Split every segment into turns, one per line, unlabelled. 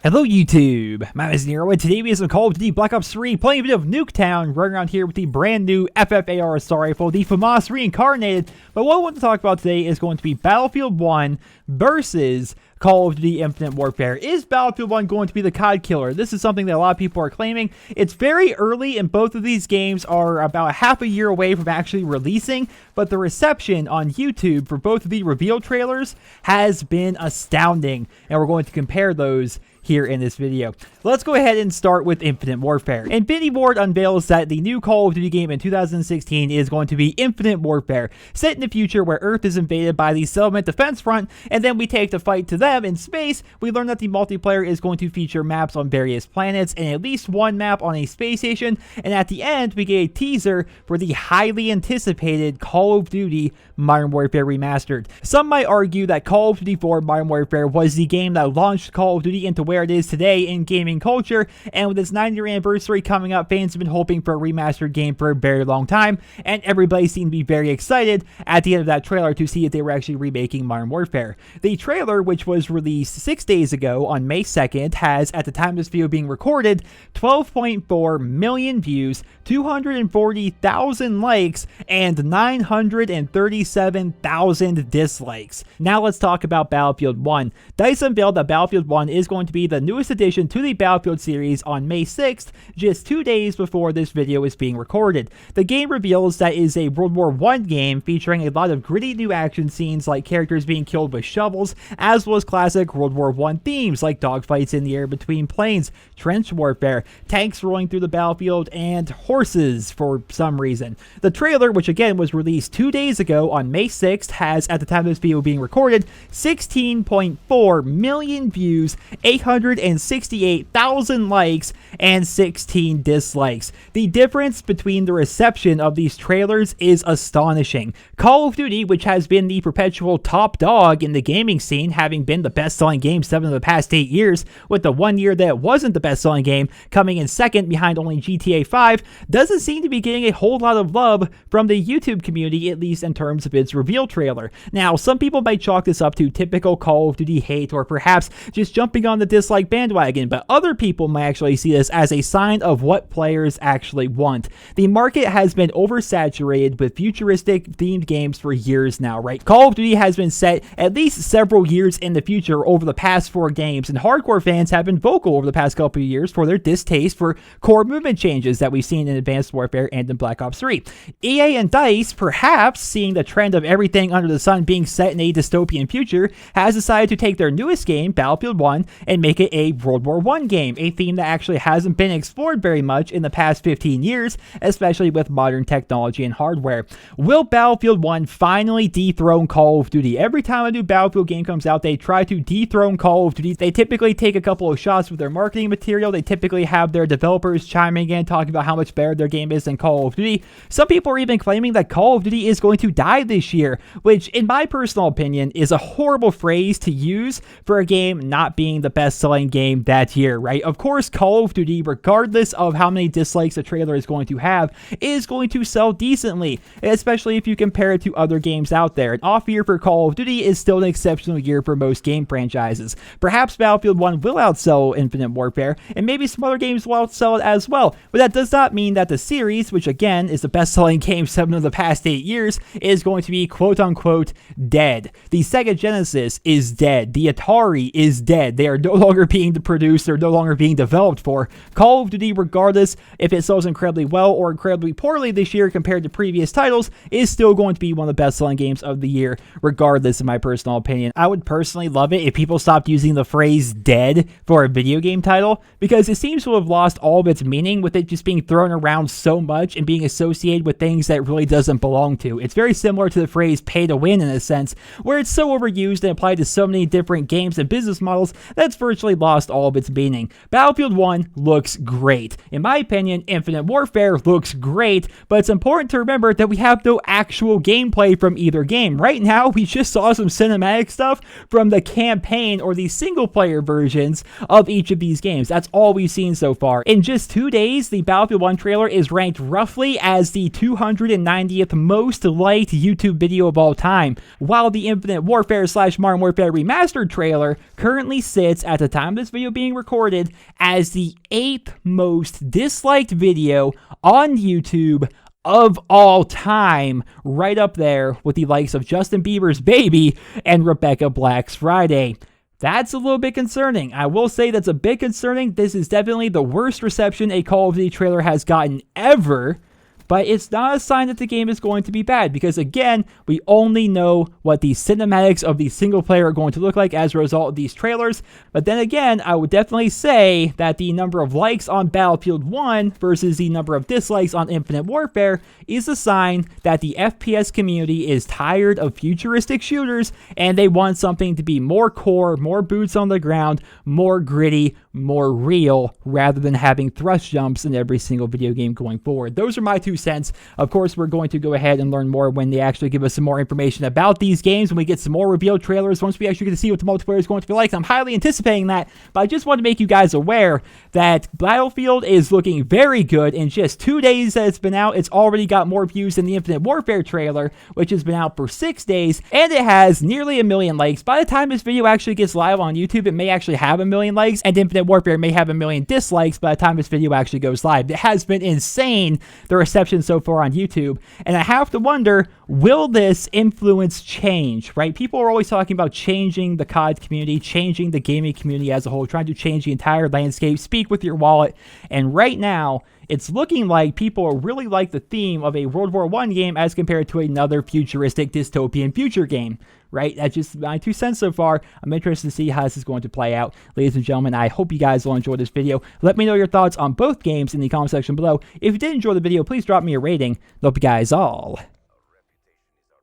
Hello YouTube, my name is Nero, and today we have some Call of Duty Black Ops 3, playing a bit of Nuketown, running around here with the brand new FFAR assault rifle, the FAMAS Reincarnated. But what I want to talk about today is going to be Battlefield 1 versus Call of Duty Infinite Warfare. Is Battlefield 1 going to be the COD killer? This is something that a lot of people are claiming. It's very early, and both of these games are about half a year away from actually releasing, but the reception on YouTube for both of the reveal trailers has been astounding, and we're going to compare those here in this video. Let's go ahead and start with Infinite Warfare. Infinity Ward unveils that the new Call of Duty game in 2016 is going to be Infinite Warfare, set in the future where Earth is invaded by the Settlement Defense Front, and then we take the fight to them in space. We learn that the multiplayer is going to feature maps on various planets and at least one map on a space station, and at the end we get a teaser for the highly anticipated Call of Duty Modern Warfare Remastered. Some might argue that Call of Duty 4 Modern Warfare was the game that launched Call of Duty into where it is today in gaming culture, and with its 9-year anniversary coming up, fans have been hoping for a remastered game for a very long time, and everybody seemed to be very excited at the end of that trailer to see if they were actually remaking Modern Warfare. The trailer, which was released 6 days ago on May 2nd, has, at the time of this video being recorded, 12.4 million views, 240,000 likes, and 937,000 dislikes. Now let's talk about Battlefield 1. DICE unveiled that Battlefield 1 is going to be the newest addition to the Battlefield series on May 6th, just 2 days before this video is being recorded. The game reveals that it is a World War I game featuring a lot of gritty new action scenes like characters being killed with shovels, as well as classic World War I themes like dogfights in the air between planes, trench warfare, tanks rolling through the battlefield, and horses for some reason. The trailer, which again was released 2 days ago on May 6th, has, at the time of this video being recorded, 16.4 million views, 868,000 likes, and 16 dislikes. The difference between the reception of these trailers is astonishing. Call of Duty, which has been the perpetual top dog in the gaming scene, having been the best-selling game 7 of the past 8 years, with the 1 year that it wasn't the best-selling game coming in second behind only GTA 5, doesn't seem to be getting a whole lot of love from the YouTube community, at least in terms of its reveal trailer. Now, some people might chalk this up to typical Call of Duty hate, or perhaps just jumping on the dislike bandwagon, but other people might actually see this as a sign of what players actually want. The market has been oversaturated with futuristic themed games for years now, right? Call of Duty has been set at least several years in the future over the past 4 games, and hardcore fans have been vocal over the past couple of years for their distaste for core movement changes that we've seen in Advanced Warfare and in Black Ops 3. EA and DICE, perhaps seeing the trend of everything under the sun being set in a dystopian future, has decided to take their newest game, Battlefield 1, and make it a World War I game, a theme that actually hasn't been explored very much in the past 15 years, especially with modern technology and hardware. Will Battlefield 1 finally dethrone Call of Duty? Every time a new Battlefield game comes out, they try to dethrone Call of Duty. They typically take a couple of shots with their marketing material. They typically have their developers chiming in, talking about how much better their game is than Call of Duty. Some people are even claiming that Call of Duty is going to die this year, which, in my personal opinion, is a horrible phrase to use for a game not being the best-selling game that year, right? Of course, Call of Duty, regardless of how many dislikes a trailer is going to have, is going to sell decently, especially if you compare it to other games out there. An off year for Call of Duty is still an exceptional year for most game franchises. Perhaps Battlefield 1 will outsell Infinite Warfare, and maybe some other games will outsell it as well, but that does not mean that the series, which again is the best-selling game 7 of the past 8 years, is going to be quote-unquote dead. The Sega Genesis is dead. The Atari is dead. They are no longer being produced, they're no longer being developed for. Call of Duty, regardless if it sells incredibly well or incredibly poorly this year compared to previous titles, is still going to be one of the best-selling games of the year, regardless, in my personal opinion. I would personally love it if people stopped using the phrase dead for a video game title, because it seems to have lost all of its meaning with it just being thrown around so much and being associated with things that it really doesn't belong to. It's very similar to the phrase pay to win in a sense, where it's so overused and applied to so many different games and business models that's virtually lost all of its meaning. Battlefield 1 looks great. In my opinion, Infinite Warfare looks great, but it's important to remember that we have no actual gameplay from either game. Right now, we just saw some cinematic stuff from the campaign or the single-player versions of each of these games. That's all we've seen so far. In just 2 days, the Battlefield 1 trailer is ranked roughly as the 290th most liked YouTube video of all time, while the Infinite Warfare / Modern Warfare Remastered trailer currently sits at the time of this video being recorded as the 8th most disliked video on YouTube of all time, right up there with the likes of Justin Bieber's Baby and Rebecca Black's Friday. That's a little bit concerning. I will say that's a bit concerning. This is definitely the worst reception a Call of Duty trailer has gotten ever. But it's not a sign that the game is going to be bad, because again, we only know what the cinematics of the single player are going to look like as a result of these trailers. But then again, I would definitely say that the number of likes on Battlefield 1 versus the number of dislikes on Infinite Warfare is a sign that the FPS community is tired of futuristic shooters and they want something to be more core, more boots on the ground, more gritty, more real, rather than having thrust jumps in every single video game going forward. Those are my 2 cents. Of course, we're going to go ahead and learn more when they actually give us some more information about these games, when we get some more revealed trailers, once we actually get to see what the multiplayer is going to be like. I'm highly anticipating that, but I just want to make you guys aware that Battlefield is looking very good. In just 2 days that it's been out, it's already got more views than the Infinite Warfare trailer, which has been out for 6 days, and it has nearly 1 million likes. By the time this video actually gets live on YouTube, it may actually have 1 million likes, and Infinite Warfare may have 1 million dislikes by the time this video actually goes live. It has been insane, the reception so far on YouTube, and I have to wonder, will this influence change, right? People are always talking about changing the COD community, changing the gaming community as a whole, trying to change the entire landscape, speak with your wallet, and right now, it's looking like people really like the theme of a World War I game as compared to another futuristic dystopian future game, right? That's just my 2 cents so far. I'm interested to see how this is going to play out. Ladies and gentlemen, I hope you guys will enjoy this video. Let me know your thoughts on both games in the comment section below. If you did enjoy the video, please drop me a rating. Hope you guys all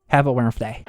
have a wonderful day.